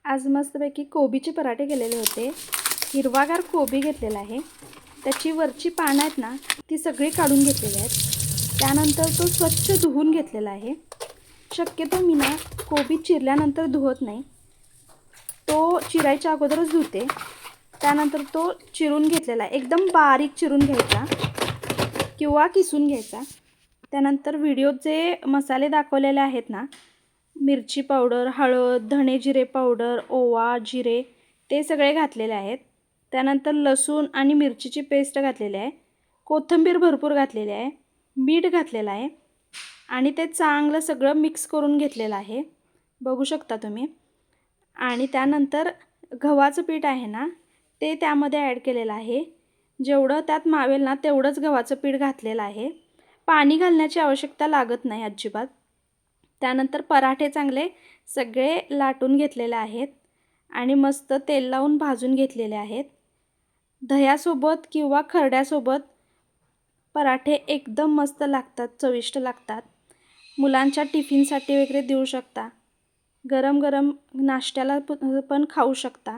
आज मस्तपैकी कोबीचे पराठे केलेले होते। हिरवागार कोबी घेतलेला आहे, त्याची वरची पानं आहेत ना ती सगळी काढून घेतलेली आहेत। त्यानंतर तो स्वच्छ धुवून घेतलेला आहे। शक्यतो मी ना कोबी चिरल्यानंतर धुवत नाही, तो चिरायच्या अगोदरच धुते। त्यानंतर तो चिरून घेतलेला आहे, एकदम बारीक चिरून घ्यायचा किंवा किसून घ्यायचा। त्यानंतर व्हिडिओत जे मसाले दाखवलेले आहेत ना, मिरची पावडर, हळद, धणे जिरे पावडर, ओवा, जिरे ते सगळे घातलेले आहेत। त्यानंतर लसूण आणि मिरचीची पेस्ट घातलेली आहे, कोथिंबीर भरपूर घातलेली आहे, मीठ घातलेलं आहे आणि ते चांगलं सगळं मिक्स करून घेतलेलं आहे, बघू शकता तुम्ही। आणि त्यानंतर गव्हाचं पीठ आहे ना ते त्यामध्ये ॲड केलेलं आहे। जेवढं त्यात मावेल ना तेवढंच गव्हाचं पीठ घातलेलं आहे, पाणी घालण्याची आवश्यकता लागत नाही अजिबात। त्यानंतर पराठे चांगले सगळे लाटून घेतलेले आहेत आणि मस्त तेल लावून भाजून घेतलेले आहेत। दह्यासोबत किंवा खरड्यासोबत पराठे एकदम मस्त लागतात, चविष्ट लागतात। मुलांच्या टिफिनसाठी वगैरे देऊ शकता, गरम गरम नाश्त्याला पण खाऊ शकता,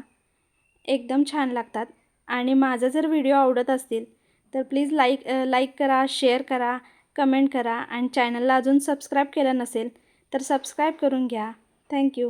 एकदम छान लागतात। आणि माझा जर व्हिडिओ आवडत असतील तर प्लीज लाईक करा, शेअर करा, कमेंट करा आणि चॅनलला अजून सबस्क्राईब केलं नसेल तर सबस्क्राईब करून घ्या। थँक्यू।